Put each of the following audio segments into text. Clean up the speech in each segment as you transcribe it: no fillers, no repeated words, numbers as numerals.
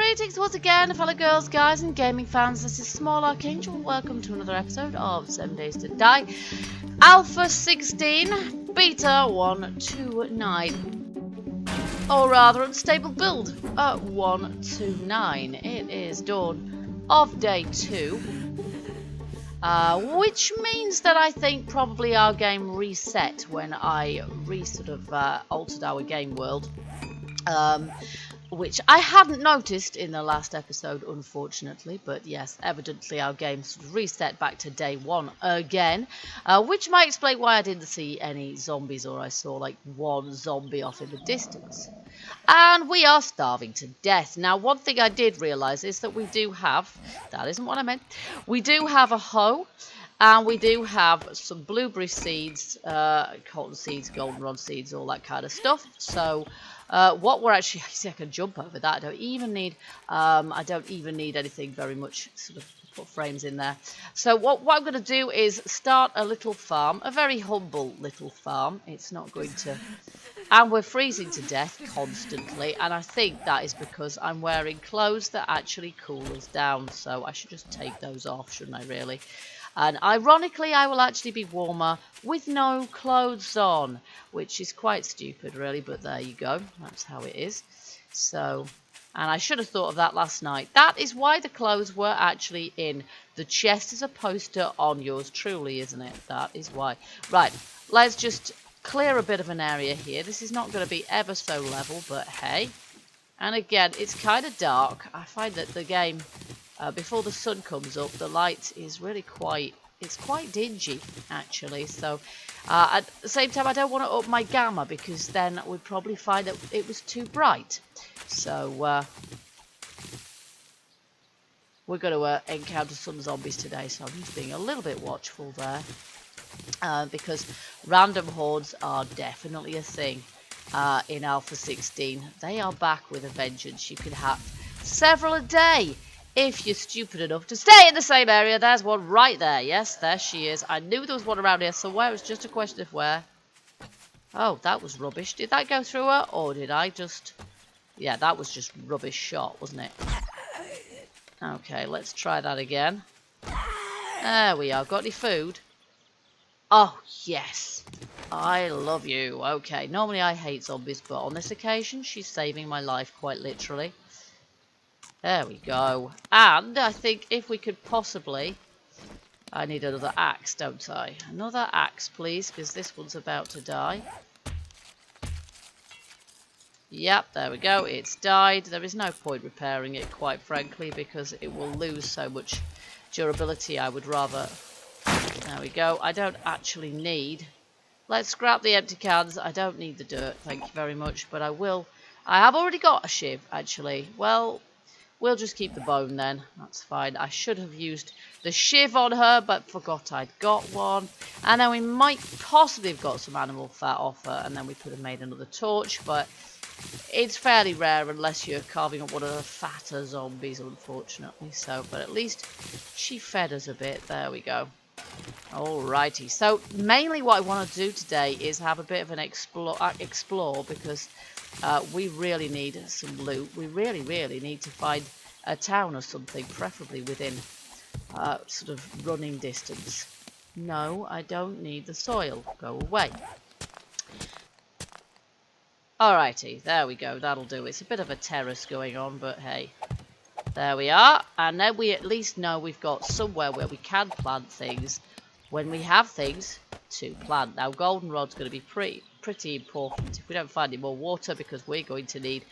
Greetings once again, fellow girls, guys, and gaming fans. This is Small Archangel. Welcome to another episode of 7 Days to Die. Alpha 16, Beta 129. Or rather, unstable build 129. It is dawn of day 2. Which means that I think probably our game reset when I altered our game world. Which I hadn't noticed in the last episode, unfortunately, but yes, evidently our game sort of reset back to day 1 again, which might explain why I didn't see any zombies, or I saw like one zombie off in the distance. And we are starving to death. Now, one thing I did realise is that we do have, that isn't what I meant, we do have a hoe, and we do have some blueberry seeds, cotton seeds, goldenrod seeds, all that kind of stuff. So what we're actually, I can jump over that. I don't even need anything very much, sort of put frames in there. So what I'm going to do is start a little farm, a very humble little farm. It's not going to, and we're freezing to death constantly, and I think that is because I'm wearing clothes that actually cool us down. So I should just take those off, shouldn't I, really? And ironically, I will actually be warmer with no clothes on, which is quite stupid, really, but there you go. That's how it is. So, and I should have thought of that last night. That is why the clothes were actually in the chest as opposed to on yours truly, isn't it? That is why. Right, let's just clear a bit of an area here. This is not going to be ever so level, but hey. And again, it's kind of dark. I find that the game... before the sun comes up, the light is really quite dingy, actually. So, at the same time, I don't want to up my gamma because then we'd probably find that it was too bright. So, we're going to encounter some zombies today, so I'm just being a little bit watchful there. Because random hordes are definitely a thing in Alpha 16. They are back with a vengeance. You can have several a day. If you're stupid enough to stay in the same area. There's one right there. Yes, there she is. I knew there was one around here somewhere. It's just a question of where. Oh, that was rubbish. Did that go through her? Or did I just... Yeah, that was just rubbish shot, wasn't it? Okay, let's try that again. There we are. Got any food? Oh, yes. I love you. Okay, normally I hate zombies, but on this occasion, she's saving my life quite literally. There we go. And I think if we could possibly... I need another axe, don't I? Another axe, please, because this one's about to die. Yep, there we go. It's died. There is no point repairing it, quite frankly, because it will lose so much durability. I would rather... There we go. I don't actually need... Let's scrap the empty cans. I don't need the dirt, thank you very much. But I will... I have already got a shiv, actually. Well... We'll just keep the bone then. That's fine. I should have used the shiv on her, but forgot I'd got one. And then we might possibly have got some animal fat off her, and then we could have made another torch. But it's fairly rare unless you're carving up one of the fatter zombies, unfortunately. So, but at least she fed us a bit. There we go. Alrighty. So mainly what I want to do today is have a bit of an explore because... we really need some loot. We really need to find a town or something, preferably within sort of running distance. No, I don't need the soil. Go away. Alrighty, there we go. That'll do. It's a bit of a terrace going on, but hey. There we are. And then we at least know we've got somewhere where we can plant things when we have things to plant. Now, goldenrod's going to be pretty important if we don't find any more water, because we're going to need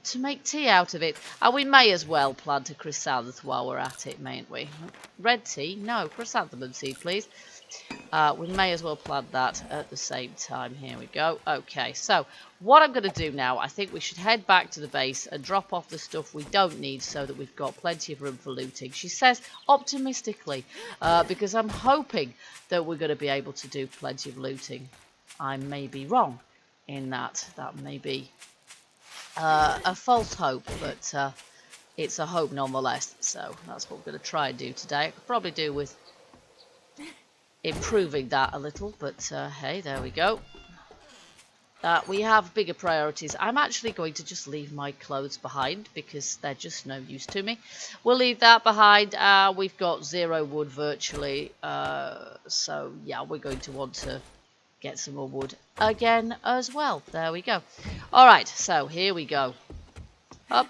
to make tea out of it. And we may as well plant a chrysanthemum while we're at it, mayn't we? Red tea? No, chrysanthemum seed, please. We may as well plant that at the same time. Here we go. Okay, so what I'm going to do now, I think we should head back to the base and drop off the stuff we don't need so that we've got plenty of room for looting. She says optimistically, because I'm hoping that we're going to be able to do plenty of looting. I may be wrong in that. That may be a false hope, but it's a hope nonetheless. So that's what we're going to try and do today. I could probably do with improving that a little, but hey, there we go. We have bigger priorities. I'm actually going to just leave my clothes behind because they're just no use to me. We'll leave that behind. We've got 0 wood virtually. So yeah, we're going to want to get some more wood again as well. There we go. Alright, so here we go. Up.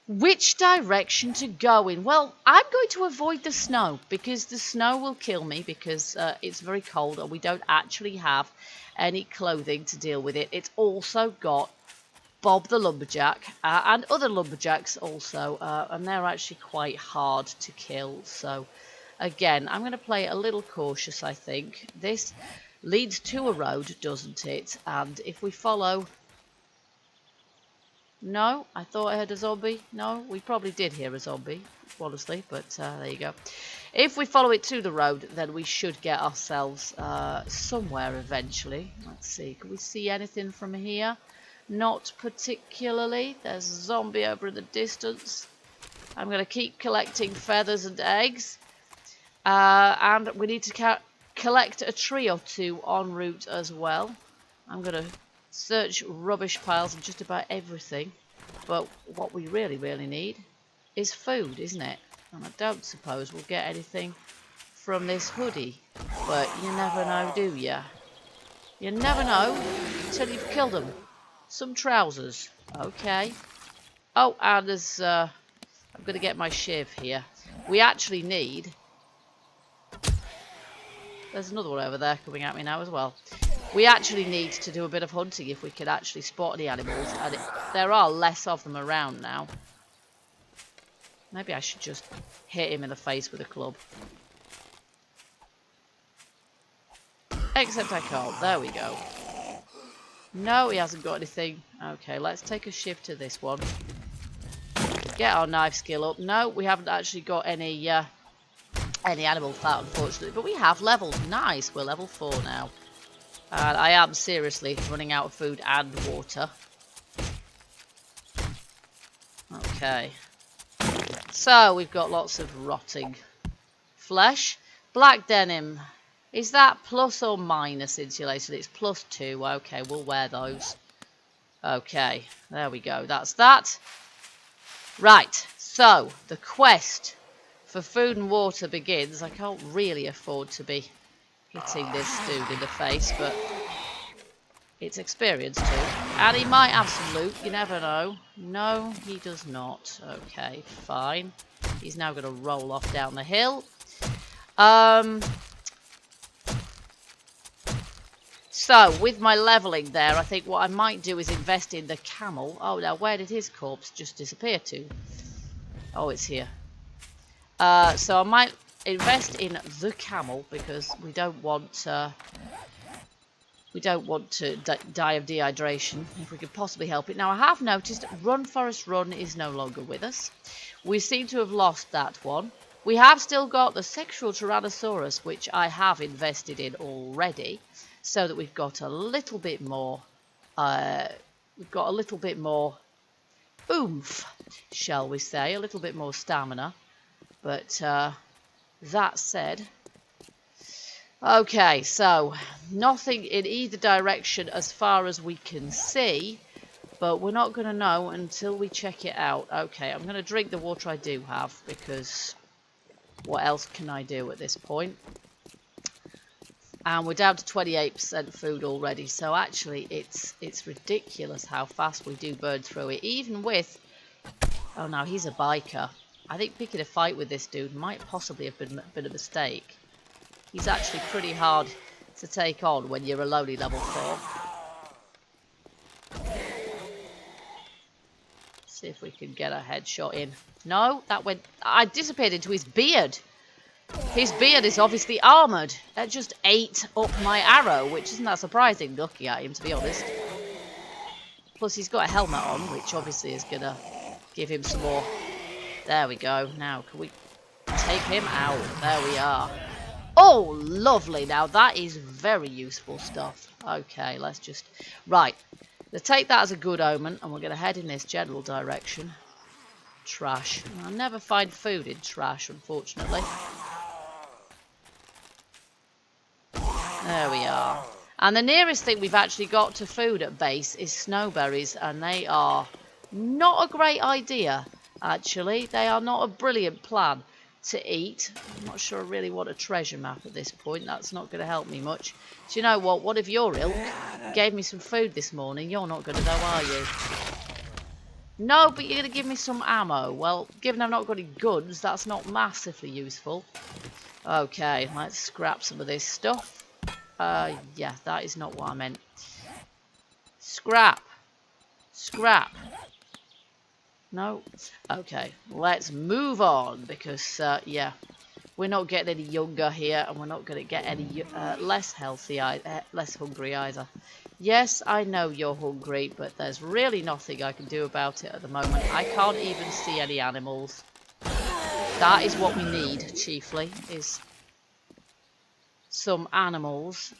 Which direction to go in? Well, I'm going to avoid the snow because the snow will kill me because it's very cold and we don't actually have any clothing to deal with it. It's also got Bob the Lumberjack and other lumberjacks also, and they're actually quite hard to kill. So again, I'm going to play a little cautious, I think. This leads to a road, doesn't it? And if we follow... No, I thought I heard a zombie. No, we probably did hear a zombie, honestly, but there you go. If we follow it to the road, then we should get ourselves somewhere eventually. Let's see, can we see anything from here? Not particularly. There's a zombie over in the distance. I'm going to keep collecting feathers and eggs. And we need to collect a tree or two en route as well. I'm going to search rubbish piles and just about everything, but what we really need is food, isn't it? And I don't suppose we'll get anything from this hoodie, but you never know, do you? You never know until you've killed them. Some trousers, okay. Oh, and there's I'm gonna get my shiv here. We actually need... There's another one over there coming at me now as well. We actually need to do a bit of hunting if we can actually spot any animals, and there are less of them around now. Maybe I should just hit him in the face with a club. Except I can't. There we go. No, he hasn't got anything. Okay, let's take a shift to this one. Get our knife skill up. No, we haven't actually got any animal fat, unfortunately, but we have levels. Nice, we're level 4 now. And I am seriously running out of food and water. Okay. So, we've got lots of rotting flesh. Black denim. Is that plus or minus insulated? It's +2. Okay, we'll wear those. Okay, there we go. That's that. Right, so, the quest for food and water begins. I can't really afford to be hitting this dude in the face, but it's experience too. And he might have some loot, you never know. No, he does not. Okay, fine. He's now going to roll off down the hill. So, with my leveling there, I think what I might do is invest in the camel. Oh, now where did his corpse just disappear to? Oh, it's here. So I might invest in the camel because we don't want to die of dehydration if we could possibly help it. Now I have noticed Run Forest Run is no longer with us. We seem to have lost that one. We have still got the sexual Tyrannosaurus, which I have invested in already, so that we've got a little bit more oomph, shall we say, a little bit more stamina. But that said, okay, so nothing in either direction as far as we can see, but we're not going to know until we check it out. Okay, I'm going to drink the water I do have because what else can I do at this point? And we're down to 28% food already, so actually it's ridiculous how fast we do burn through it, even with... Oh no, he's a biker. I think picking a fight with this dude might possibly have been a mistake. He's actually pretty hard to take on when you're a lowly level 4. See if we can get a headshot in. No, that went... I disappeared into his beard. His beard is obviously armoured. That just ate up my arrow, which isn't that surprising looking at him, to be honest. Plus he's got a helmet on, which obviously is going to give him some more... There we go. Now, can we take him out? There we are. Oh, lovely. Now, that is very useful stuff. Okay, let's just... Right. Let's take that as a good omen, and we're going to head in this general direction. Trash. I'll never find food in trash, unfortunately. There we are. And the nearest thing we've actually got to food at base is snowberries, and they are not a great idea, actually. They are not a brilliant plan to eat. I'm not sure I really want a treasure map at this point. That's not going to help me much. Do you know what? What if your ilk gave me some food this morning? You're not going to know, are you? No, but you're going to give me some ammo. Well, given I've not got any guns, that's not massively useful. Okay, let's scrap some of this stuff. Yeah, that is not what I meant. Scrap. Scrap. No? Okay, let's move on because, yeah, we're not getting any younger here and we're not going to get any less healthy, less hungry either. Yes, I know you're hungry, but there's really nothing I can do about it at the moment. I can't even see any animals. That is what we need, chiefly, is some animals.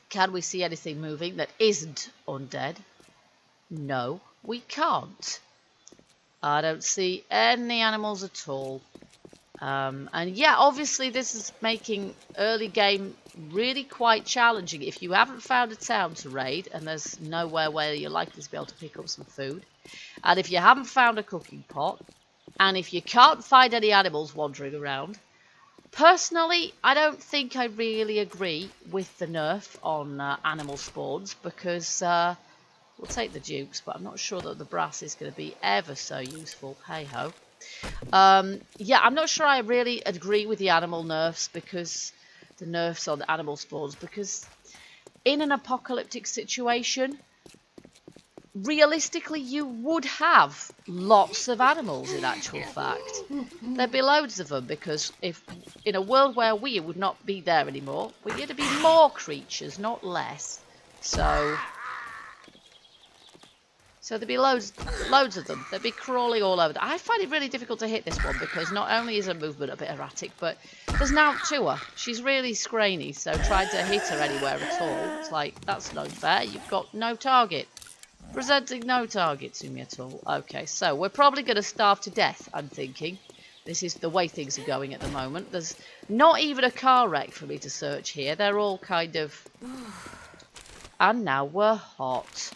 Can we see anything moving that isn't undead? No, we can't. I don't see any animals at all. And yeah, obviously this is making early game really quite challenging. If you haven't found a town to raid and there's nowhere where you're likely to be able to pick up some food, and if you haven't found a cooking pot, and if you can't find any animals wandering around, personally, I don't think I really agree with the nerf on animal spawns, because we'll take the dukes, but I'm not sure that the brass is going to be ever so useful. Hey ho. Yeah, I'm not sure I really agree with the animal nerfs, because the nerfs on the animal spawns, because in an apocalyptic situation, realistically you would have lots of animals in actual fact. There'd be loads of them, because if in a world where we would not be there anymore, we're going to be more creatures, not less. So there'd be loads of them. They'd be crawling all over. I find it really difficult to hit this one, because not only is her movement a bit erratic, but there's an out to her. She's really scrainy, so trying to hit her anywhere at all, it's like, that's not fair. You've got no target. Presenting no target to me at all. Okay, so we're probably going to starve to death, I'm thinking. This is the way things are going at the moment. There's not even a car wreck for me to search here. They're all kind of... And now we're hot.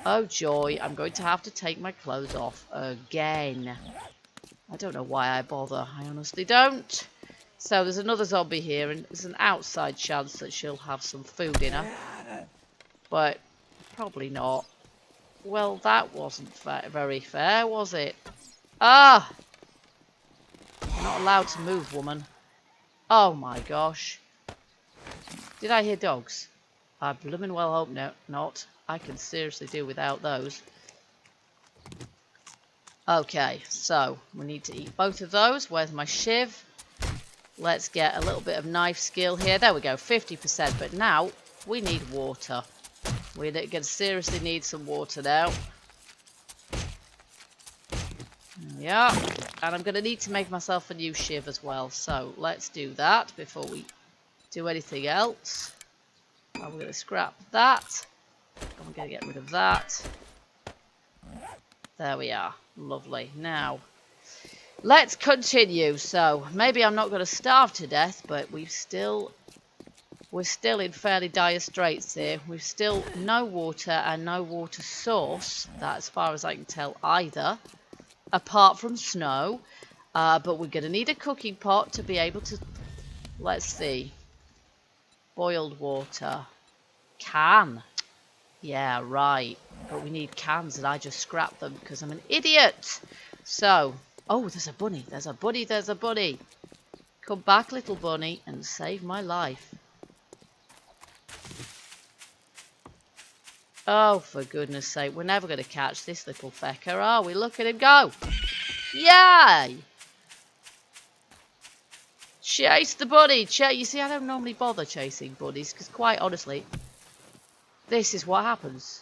Oh joy, I'm going to have to take my clothes off again. I don't know why I bother. I honestly don't. So there's another zombie here, and there's an outside chance that she'll have some food in her. But probably not. Well, that wasn't very fair, was it? Ah! I'm not allowed to move, woman. Oh my gosh. Did I hear dogs? I blooming well hope not. I can seriously do without those. Okay, so we need to eat both of those. Where's my shiv? Let's get a little bit of knife skill here. There we go, 50%. But now we need water. We're going to seriously need some water now. Yeah, and I'm going to need to make myself a new shiv as well. So let's do that before we do anything else. I'm going to scrap that. I'm going to get rid of that. There we are. Lovely. Now, let's continue. So, maybe I'm not going to starve to death, but we're still in fairly dire straits here. We've still no water and no water source, that as far as I can tell either, apart from snow. But we're going to need a cooking pot to be able to, let's see, boiled water. Can. Yeah, right. But we need cans and I just scrapped them because I'm an idiot. So, oh, there's a bunny. There's a bunny. There's a bunny. Come back, little bunny, and save my life. Oh, for goodness sake. We're never going to catch this little fecker, are we? Look at him go. Yay! Chase the bunny. You see, I don't normally bother chasing bunnies because, quite honestly, this is what happens.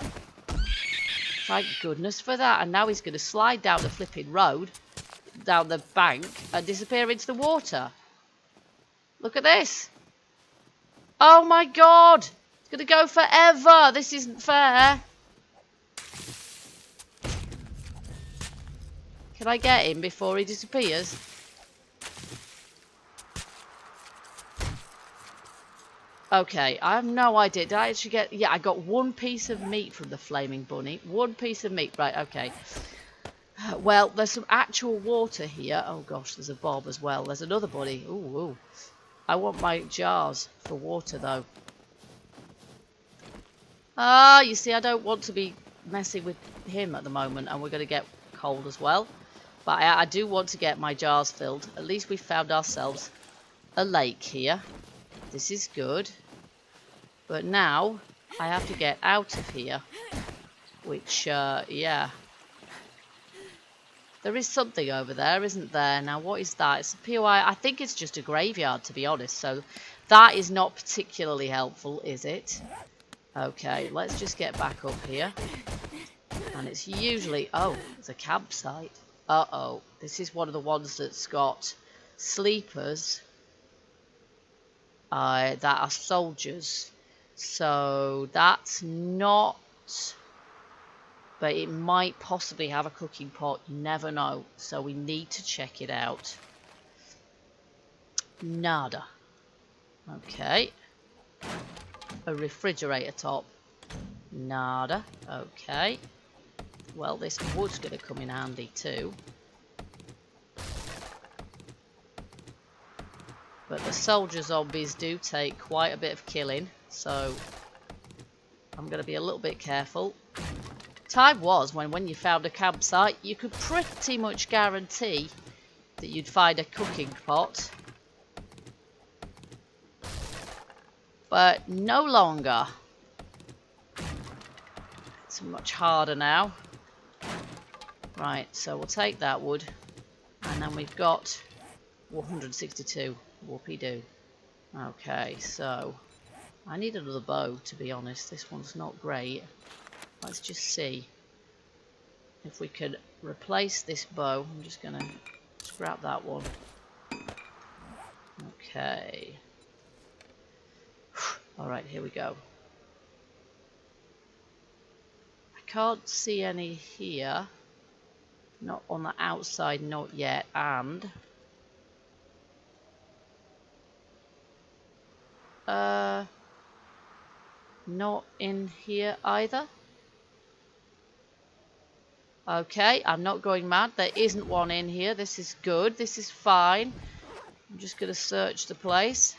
Thank goodness for that. And now he's going to slide down the flipping road, down the bank, and disappear into the water. Look at this. Oh my god. It's going to go forever. This isn't fair. Can I get him before he disappears? Okay, I have no idea. Did I actually get... Yeah, I got one piece of meat from the flaming bunny. One piece of meat. Right, okay. Well, there's some actual water here. Oh, gosh, there's a bob as well. There's another bunny. Ooh, ooh. I want my jars for water, though. Ah, you see, I don't want to be messing with him at the moment. And we're going to get cold as well. But I do want to get my jars filled. At least we found ourselves a lake here. This is good. But now I have to get out of here. Which, yeah. There is something over there, isn't there? Now, what is that? It's a POI. I think it's just a graveyard, to be honest. So that is not particularly helpful, is it? Okay, let's just get back up here. And it's usually... Oh, it's a campsite. Uh-oh. This is one of the ones that's got sleepers that are soldiers. So that's not... But it might possibly have a cooking pot. You never know. So we need to check it out. Nada. Okay. A refrigerator top. Nada. Okay. Well, this wood's going to come in handy too. But the soldier zombies do take quite a bit of killing. So I'm going to be a little bit careful. Time was when you found a campsite, you could pretty much guarantee that you'd find a cooking pot. But no longer. It's much harder now. Right, so we'll take that wood. And then we've got 162. Whoopee-doo. Okay, so I need another bow, to be honest. This one's not great. Let's just see if we can replace this bow. I'm just going to scrap that one. Okay. Alright, here we go. I can't see any here. Not on the outside, not yet. And... not in here either. Okay, I'm not going mad. There isn't one in here. This is good. This is fine. I'm just going to search the place.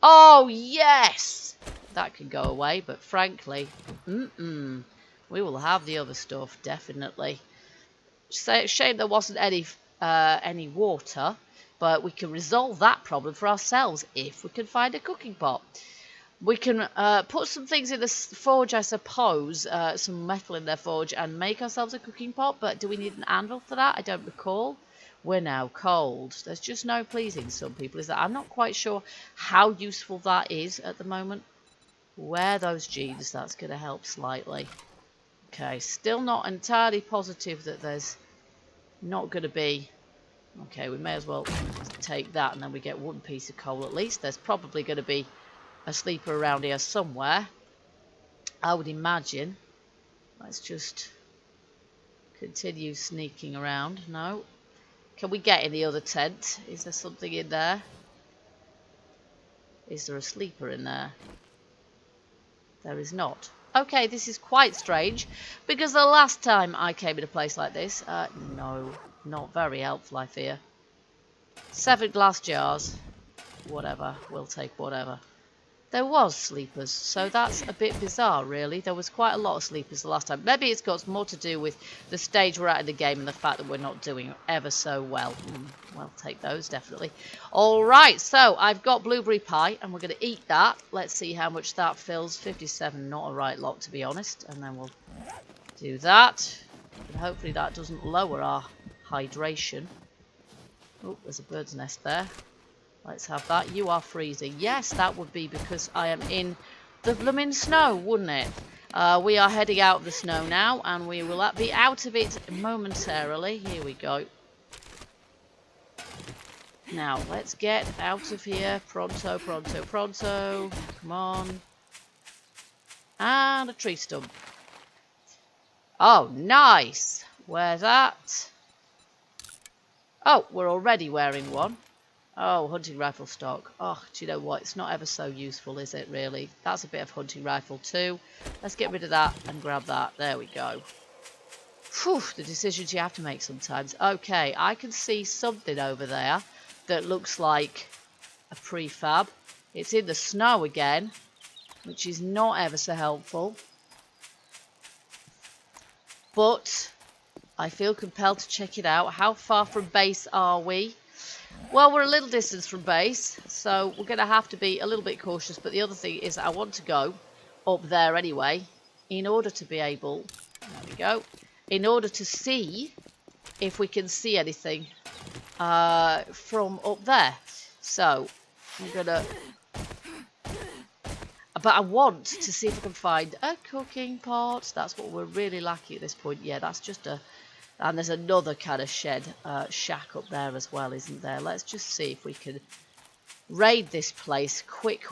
Oh, yes! That can go away, but frankly, we will have the other stuff, definitely. Shame there wasn't any water, but we can resolve that problem for ourselves if we can find a cooking pot. We can put some things in the forge, I suppose, some metal in their forge, and make ourselves a cooking pot. But do we need an anvil for that? I don't recall. We're now cold. There's just no pleasing some people, is that? I'm not quite sure how useful that is at the moment. Wear those jeans. That's going to help slightly. Okay, still not entirely positive that there's not going to be... Okay, we may as well take that, and then we get one piece of coal at least. There's probably going to be a sleeper around here somewhere, I would imagine. Let's just continue sneaking around. No. Can we get in the other tent? Is there something in there? Is there a sleeper in there? There is not. Okay, this is quite strange, because the last time I came in a place like this, no, not very helpful, I fear. 7 glass jars. Whatever, we'll take whatever. There was sleepers, so that's a bit bizarre, really. There was quite a lot of sleepers the last time. Maybe it's got more to do with the stage we're at in the game and the fact that we're not doing ever so well. Well, take those, definitely. Alright, so I've got blueberry pie, and we're going to eat that. Let's see how much that fills. 57, not a right lot, to be honest. And then we'll do that. And hopefully that doesn't lower our hydration. Oh, there's a bird's nest there. Let's have that. You are freezing. Yes, that would be because I am in the blooming snow, wouldn't it? We are heading out of the snow now, and we will be out of it momentarily. Here we go. Now, let's get out of here. Pronto, pronto, pronto. Come on. And a tree stump. Oh, nice. Wear that. Oh, we're already wearing one. Oh, hunting rifle stock. Oh, do you know what? It's not ever so useful, is it, really? That's a bit of hunting rifle too. Let's get rid of that and grab that. There we go. Whew, the decisions you have to make sometimes. Okay, I can see something over there that looks like a prefab. It's in the snow again, which is not ever so helpful. But I feel compelled to check it out. How far from base are we? Well, we're a little distance from base, so we're going to have to be a little bit cautious. But the other thing is I want to go up there anyway in order to be able, there we go, in order to see if we can see anything from up there. So I'm going to, but I want to see if I can find a cooking pot. That's what we're really lacking at this point. Yeah, that's just a, and there's another kind of shed, shack up there as well, isn't there? Let's just see if we can raid this place quick.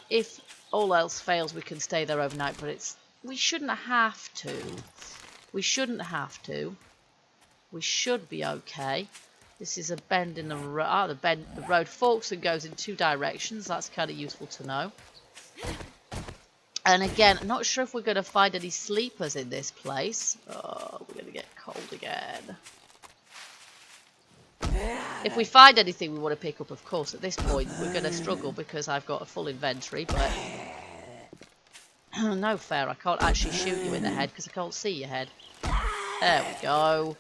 If all else fails, we can stay there overnight, but we shouldn't have to. We shouldn't have to. We should be okay. This is a bend in the road. The road forks and goes in 2 directions. That's kind of useful to know. And again, I'm not sure if we're going to find any sleepers in this place. Oh, we're going to get cold again. If we find anything we want to pick up, of course, at this point, we're going to struggle because I've got a full inventory, but no fair. I can't actually shoot you in the head because I can't see your head. There we go.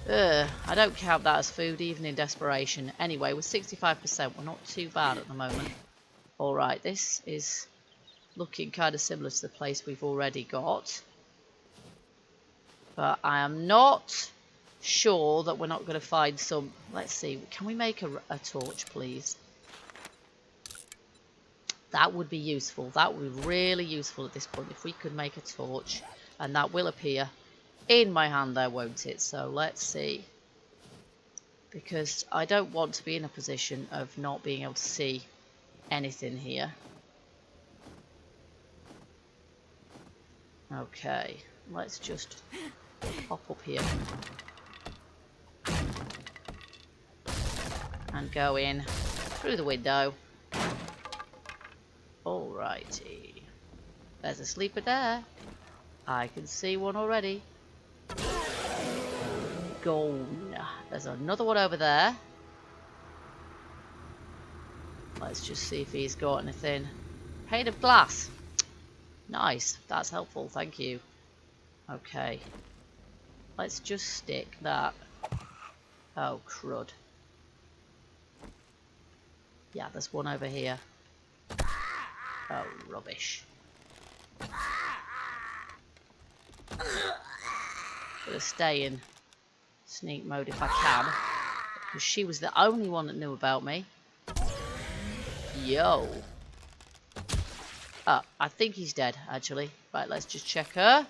I don't count that as food, even in desperation. Anyway, with 65%, we're not too bad at the moment. Alright, this is looking kind of similar to the place we've already got. But I am not sure that we're not going to find some... Let's see, can we make a torch, please? That would be useful. That would be really useful at this point if we could make a torch. And that will appear in my hand there, won't it? So let's see. Because I don't want to be in a position of not being able to see anything here. Okay, let's just hop up here and go in through the window. Alrighty, there's a sleeper there. I can see one already. Gone. There's another one over there. Let's just see if he's got anything. Pane of glass. Nice, that's helpful, thank you. Okay, let's just stick that. Oh, crud. Yeah, there's one over here. Oh, rubbish. Gonna stay in sneak mode if I can, because she was the only one that knew about me. Yo. Oh, I think he's dead, actually. Right, let's just check her.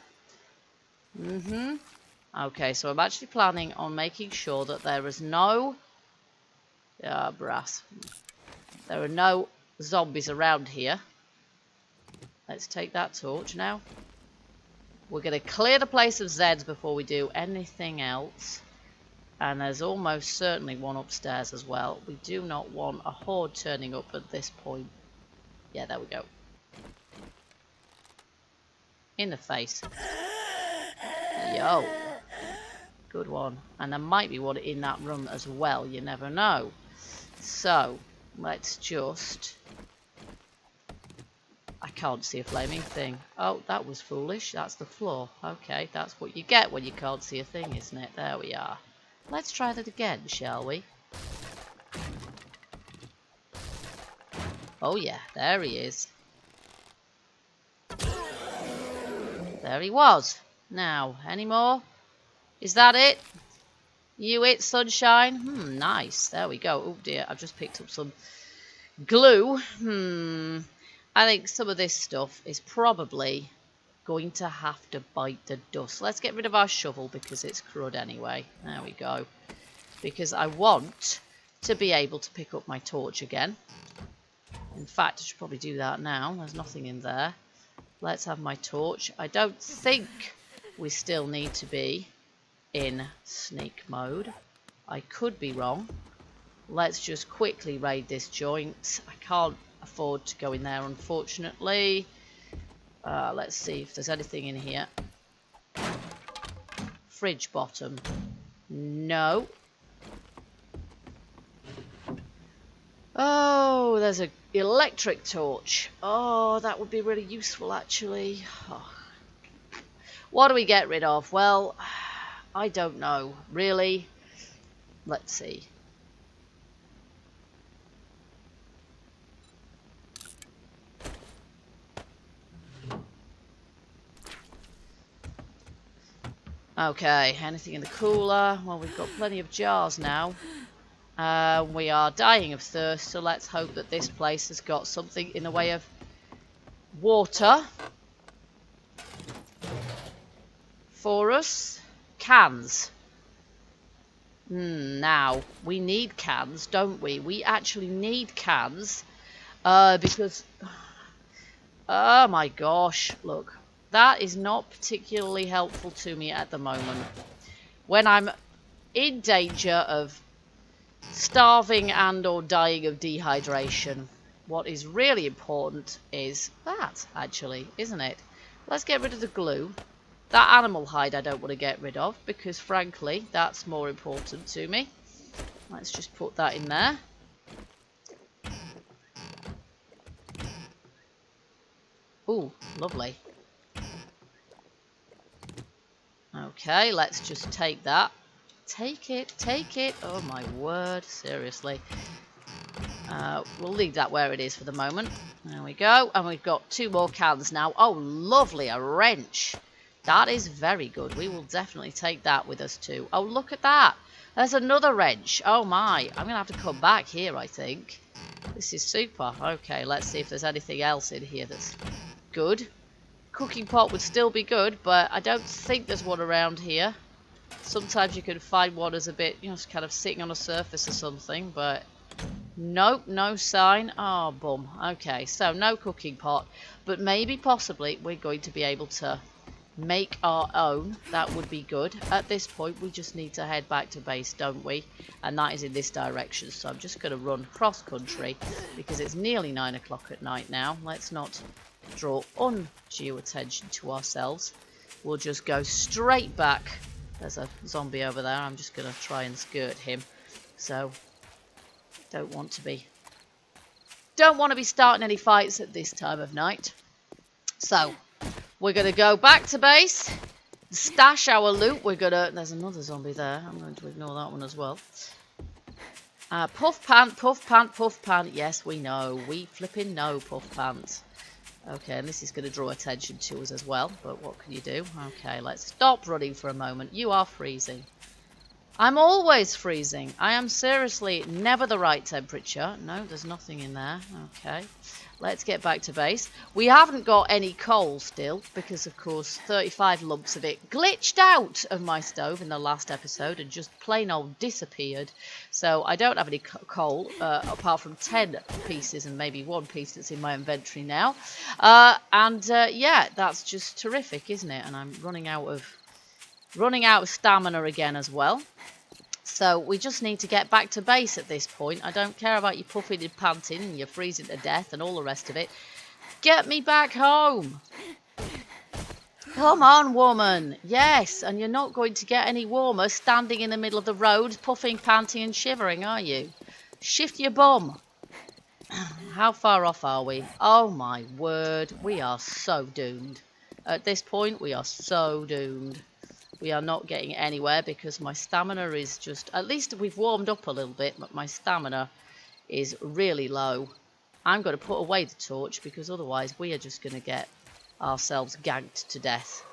Okay, so I'm actually planning on making sure that there is no... brass. There are no zombies around here. Let's take that torch now. We're going to clear the place of Zeds before we do anything else. And there's almost certainly one upstairs as well. We do not want a horde turning up at this point. Yeah, there we go. In the face. Yo. Good one. And there might be one in that room as well. You never know. So, let's just... I can't see a flaming thing. Oh, that was foolish. That's the floor. Okay, that's what you get when you can't see a thing, isn't it? There we are. Let's try that again, shall we? Oh yeah, there he is. There he was. Now, any more? Is that it? You it, sunshine? Nice. There we go. Oh dear, I've just picked up some glue. I think some of this stuff is probably going to have to bite the dust. Let's get rid of our shovel because it's crud anyway. There we go. Because I want to be able to pick up my torch again. In fact, I should probably do that now. There's nothing in there. Let's have my torch. I don't think we still need to be in sneak mode. I could be wrong. let's just quickly raid this joint. I can't afford to go in there, unfortunately. Let's see if there's anything in here. Fridge bottom. No. Oh, there's an electric torch. Oh, that would be really useful, actually. Oh. What do we get rid of? Well, I don't know. Really? Let's see. Okay, anything in the cooler? Well, we've got plenty of jars now. We are dying of thirst, so let's hope that this place has got something in the way of water for us. Cans. Now, we need cans, don't we? We actually need cans because... Oh my gosh, look. That is not particularly helpful to me at the moment. When I'm in danger of starving and or dying of dehydration, what is really important is that, actually, isn't it? Let's get rid of the glue. That animal hide I don't want to get rid of because, frankly, that's more important to me. Let's just put that in there. Ooh, lovely. Okay, let's just take that. Take it, take it. Oh my word, seriously. We'll leave that where it is for the moment. There we go. And we've got 2 more cans now. Oh, lovely, a wrench. That is very good. We will definitely take that with us too. Oh, look at that. There's another wrench. Oh my, I'm going to have to come back here, I think. This is super. Okay, let's see if there's anything else in here that's good. Cooking pot would still be good, but I don't think there's one around here. Sometimes you can find one as a bit, you know, kind of sitting on a surface or something, but nope, no sign. Oh, bum. Okay, so no cooking pot, but maybe, possibly, we're going to be able to make our own. That would be good. At this point, we just need to head back to base, don't we? And that is in this direction, so I'm just going to run cross-country because it's nearly 9 o'clock at night now. Let's not draw undue attention to ourselves. We'll just go straight back. There's a zombie over there. I'm just going to try and skirt him. So, don't want to be starting any fights at this time of night. So, we're going to go back to base, stash our loot. There's another zombie there. I'm going to ignore that one as well. Puff pant, puff pant, puff pant. Yes, we know. We flipping know, puff pant. Okay, and this is going to draw attention to us as well, but what can you do? Okay, let's stop running for a moment. You are freezing. I'm always freezing. I am seriously never the right temperature. No, there's nothing in there. Okay, let's get back to base. We haven't got any coal still because, of course, 35 lumps of it glitched out of my stove in the last episode and just plain old disappeared. So I don't have any coal apart from 10 pieces and maybe 1 piece that's in my inventory now. Yeah, that's just terrific, isn't it? And I'm running out of stamina again as well. So we just need to get back to base at this point. I don't care about you puffing and panting and you're freezing to death and all the rest of it. Get me back home. Come on, woman. Yes, and you're not going to get any warmer standing in the middle of the road, puffing, panting and shivering, are you? Shift your bum. How far off are we? Oh my word, we are so doomed. At this point, we are so doomed. We are not getting anywhere because my stamina is just... At least we've warmed up a little bit, but my stamina is really low. I'm going to put away the torch because otherwise we are just going to get ourselves ganked to death.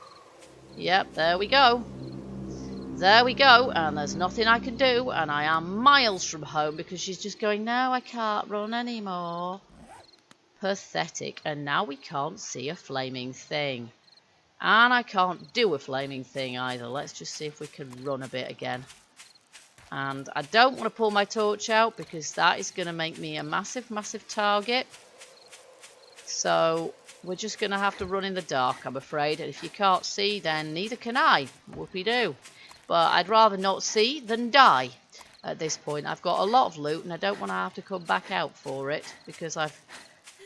Yep, there we go. There we go, and there's nothing I can do, and I am miles from home because she's just going, no, I can't run anymore. Pathetic. And now we can't see a flaming thing. And I can't do a flaming thing either. Let's just see if we can run a bit again. And I don't want to pull my torch out because that is going to make me a massive, massive target. So we're just going to have to run in the dark, I'm afraid. And if you can't see, then neither can I. Whoopie-doo. But I'd rather not see than die. at this point. I've got a lot of loot and I don't want to have to come back out for it because I've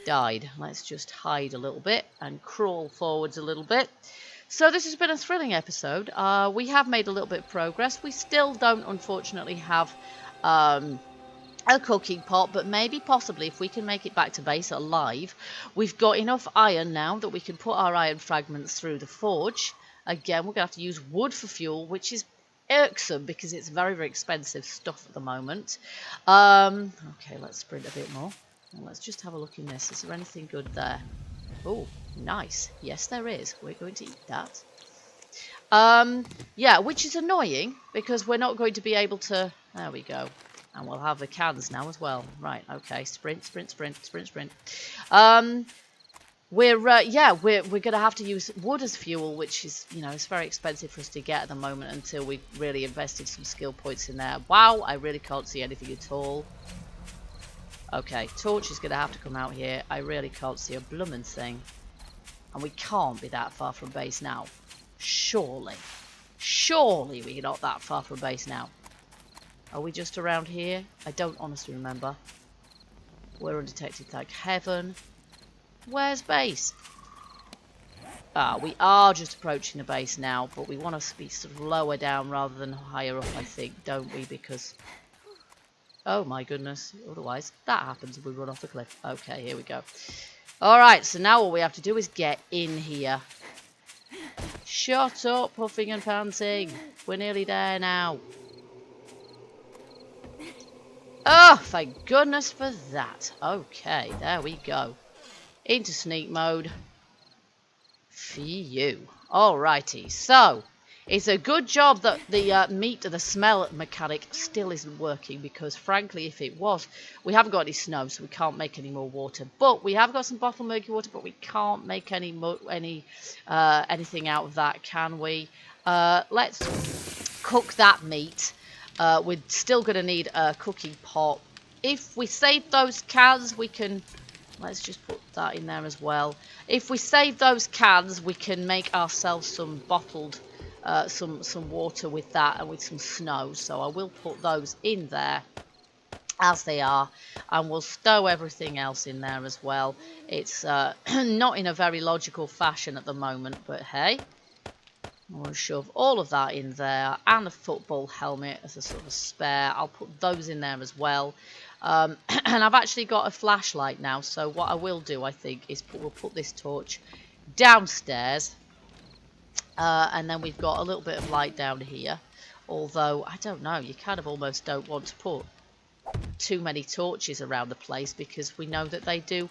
died. Let's just hide a little bit and crawl forwards a little bit. So this has been a thrilling episode. We have made a little bit of progress. We still don't, unfortunately, have a cooking pot, but maybe possibly if we can make it back to base alive, we've got enough iron now that we can put our iron fragments through the forge. Again, we're going to have to use wood for fuel, which is irksome because it's very, very expensive stuff at the moment. Okay, let's sprint a bit more. Let's just have a look in this. Is there anything good there? Oh, nice. Yes, there is. We're going to eat that. Yeah, which is annoying because we're not going to be able to... There we go. And we'll have the cans now as well. Right, okay. Sprint, sprint, sprint, sprint, sprint. We're going to have to use wood as fuel, which is, you know, it's very expensive for us to get at the moment until we've really invested some skill points in there. Wow, I really can't see anything at all. Okay, torch is going to have to come out here. I really can't see a blooming thing. And we can't be that far from base now. Surely. Surely we're not that far from base now. Are we just around here? I don't honestly remember. We're undetected, thank heaven. Where's base? Ah, we are just approaching the base now, but we want to be sort of lower down rather than higher up, I think, don't we? Because... oh my goodness, otherwise that happens if we run off the cliff. Okay, here we go. Alright, so now all we have to do is get in here. Shut up, puffing and panting. We're nearly there now. Oh, thank goodness for that. Okay, there we go. Into sneak mode. Phew. Alrighty, so... it's a good job that the meat of the smell mechanic still isn't working because, frankly, if it was, we haven't got any snow, so we can't make any more water. But we have got some bottled murky water, but we can't make anything out of that, can we? Let's cook that meat. We're still going to need a cooking pot. If we save those cans, we can... let's just put that in there as well. If we save those cans, we can make ourselves some bottled... some water with that and with some snow, so I will put those in there as they are, and we'll stow everything else in there as well. It's not in a very logical fashion at the moment, but hey, we'll shove all of that in there, and the football helmet as a sort of spare. I'll put those in there as well. And I've actually got a flashlight now, so what I will do, I think, is we'll put this torch downstairs. And then we've got a little bit of light down here. Although, I don't know, you kind of almost don't want to put too many torches around the place because we know that they do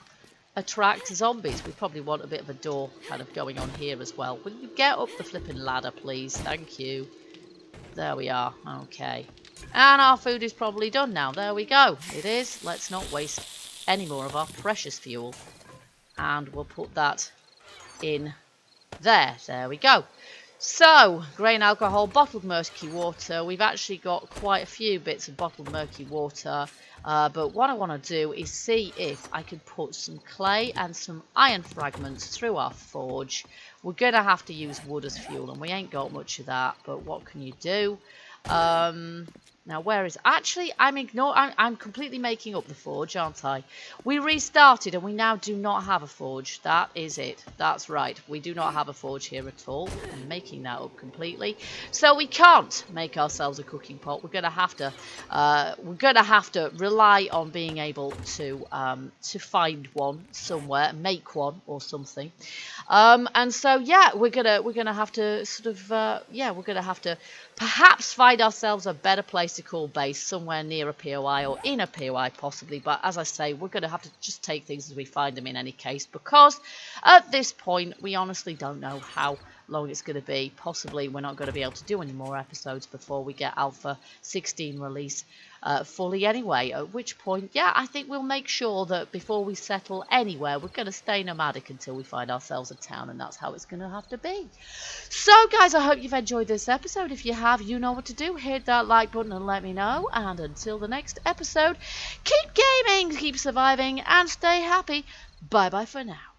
attract zombies. We probably want a bit of a door kind of going on here as well. Will you get up the flipping ladder, please? Thank you. There we are. Okay. And our food is probably done now. There we go. It is. Let's not waste any more of our precious fuel. And we'll put that in there. There we go. So, grain alcohol, bottled murky water. We've actually got quite a few bits of bottled murky water. But what I want to do is see if I can put some clay and some iron fragments through our forge. We're going to have to use wood as fuel, and we ain't got much of that. But what can you do? Now, where is... actually, I'm completely making up the forge, aren't I? We restarted, and we now do not have a forge. That is it. That's right. We do not have a forge here at all. I'm making that up completely. So we can't make ourselves a cooking pot. We're going to have to rely on being able to find one somewhere, make one or something. And so yeah, we're gonna have to sort of we're gonna have to perhaps find ourselves a better place to call base, somewhere near a POI or in a POI possibly. But as I say, we're going to have to just take things as we find them in any case, because at this point we honestly don't know how long it's going to be. Possibly we're not going to be able to do any more episodes before we get Alpha 16 release fully anyway, at which point, yeah, I think we'll make sure that before we settle anywhere, we're going to stay nomadic until we find ourselves a town, and that's how it's going to have to be. So guys, I hope you've enjoyed this episode. If you have, you know what to do. Hit that like button and let me know, and until the next episode, keep gaming, keep surviving, and stay happy. Bye bye for now.